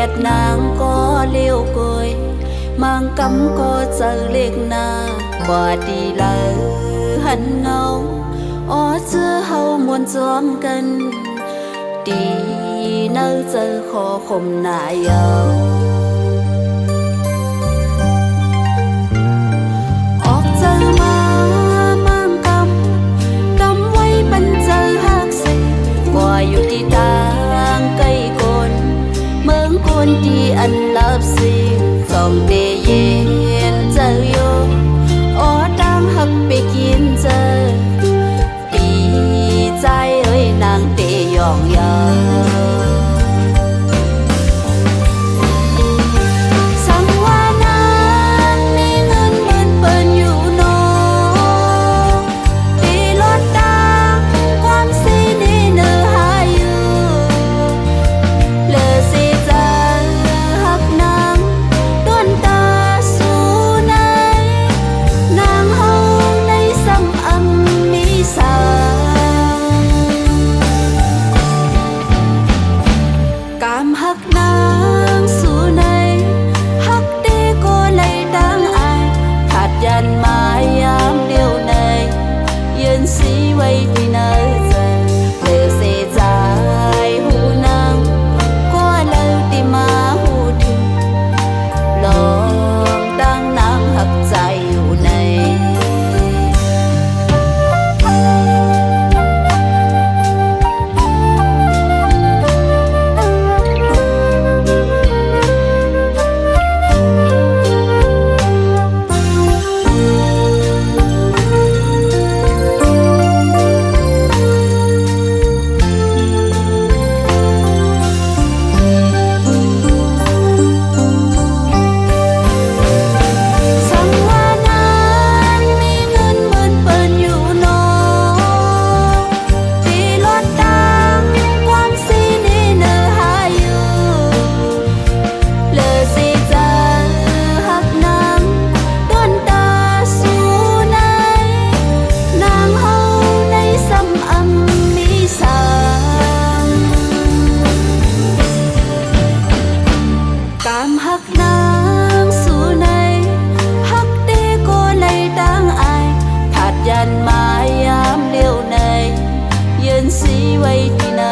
ดนางก็เลี้ยวกยมังกำก็เจอเล็กนาว่าดีเลยหันเงาอ๋อเจอเฮามวนจอมกันดีเนื้อเจอขอคมนายเอาออกเจอมามังกำไว้ปันเจอหักสิกว่าอยู่ที่ต่างไกลคนเมืองคนที่อันลับสิสองเตเย็นเจอโยอ๋อดังหักไปกินเจอปีใจเอ้ยนางเตยองยาหักนางสู่ในหักเดก็เลยดังอายขาดยันมายามเดียวในยืนสีไว้ที่เนยใจเลือเสียใจหูนางก็เลยติมาหูถึงลองตั้งนางหักใจอยู่ในหักนางสู่ในหักเดก็เลยดังอายขาดยันมายามเดียวในยืนสีไว้ที่ไหน